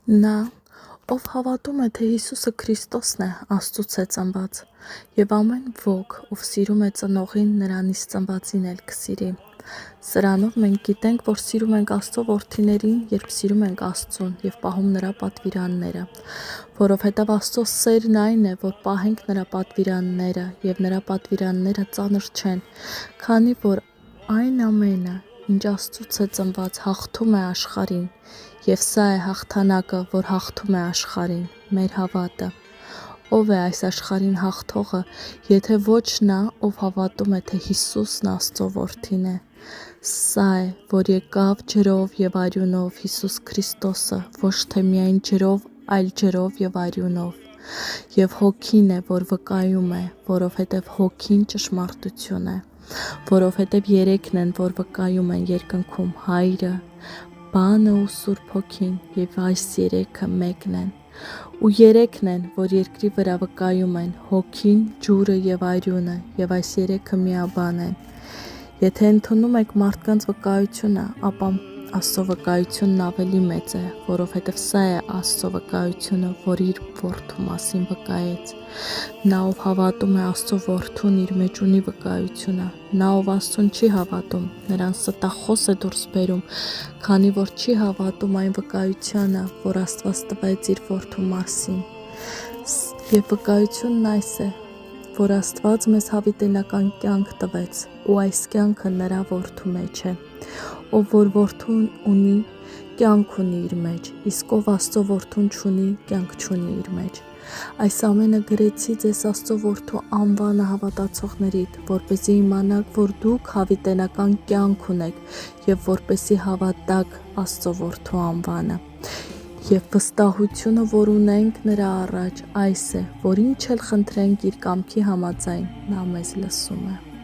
Նա, ով հավատում է, թե Հիսուսը Քրիստոսն է, Աստծուց է ծնված, և ամեն ոք, ով սիրում է ծնողին, նրանից ծնվածին էլ կսիրի։ Սրանով մենք գիտենք, որ սիրում ենք Աստծո որդիներին, երբ սիրում ենք Աստծուն և պահում նրա պատվիրանները, որովհետև Աստծո սերն այն է, որ պահենք նրա պատվիրանները, և նրա պատվիրանները ծանր չեն, քանի որ այն ամենը, ինչ Աստծուց է ծնված, հաղթում է աշխարհին, և սա է հաղթանակը, որ հաղթում է աշխարհին, մեր հավատը։ Ով է այս աշխարհին հաղթողը, եթե ոչ նա, ով հավատում է, թե Հիսուսն Աստծո որդին է։ Սա է, որ եկավ ջրով և արյունով Հիսուս Քրիստոսը, ոչ թե միայն ջրով, այլ ջրով և արյունով։ Եվ Հոգին է, որ վկայում է, որովհետև Հոգին ճշմարտություն է, որովհետև երեքն են, որ վկայում են երկնքում, Հայրը, Բանը ու Սուրբ Հոգին, և այս երեքը մեկն են։ Ու երեքն են, որ երկրի վրա վկայում են, Հոգին, ջուրը և արյունը, և այս երեքը միաբան են։ Եթե ընդունում եք մարդկանց վկայությունը, ապա Աստծո վկայությունն ավելի մեծ է, որովհետև սա է Աստծո վկայությունը, որ իր որդու մասին վկայեց։ Նա, ով հավատում է Աստծո որդուն, իր մեջ ունի վկայությունը։ Նա, ով Աստծուն չի հավատում, նրան ստախոս է դուրս բերում, քանի որ չի հավատում այն վկայությանը, որ Աստված տվեց իր որդու մասին։ Եվ վկայությունն այս է, որ Աստված մեզ հավիտենական կյանք տվեց, ու այս կյանքը նրա որդու մեջ է։ Ով որ որդուն ունի, կյանք ունի իր մեջ, իսկ ով Աստծո որդուն չունի, կյանք չունի իր մեջ։ Այս ամենը գրեցի ձեզ Աստծո որդու անվանը հավատացողներիդ, որպեսզի իմանաք, որ դուք հավիտենական կյանք ունեք, և որպեսզի հավատաք Աստծո որդու անվանը։ Եվ վստահությունը, որ ունենք նրա առաջ, այս է, որ ինչ էլ խնդրենք իր կամքի համաձայն, նա մեզ լսում է։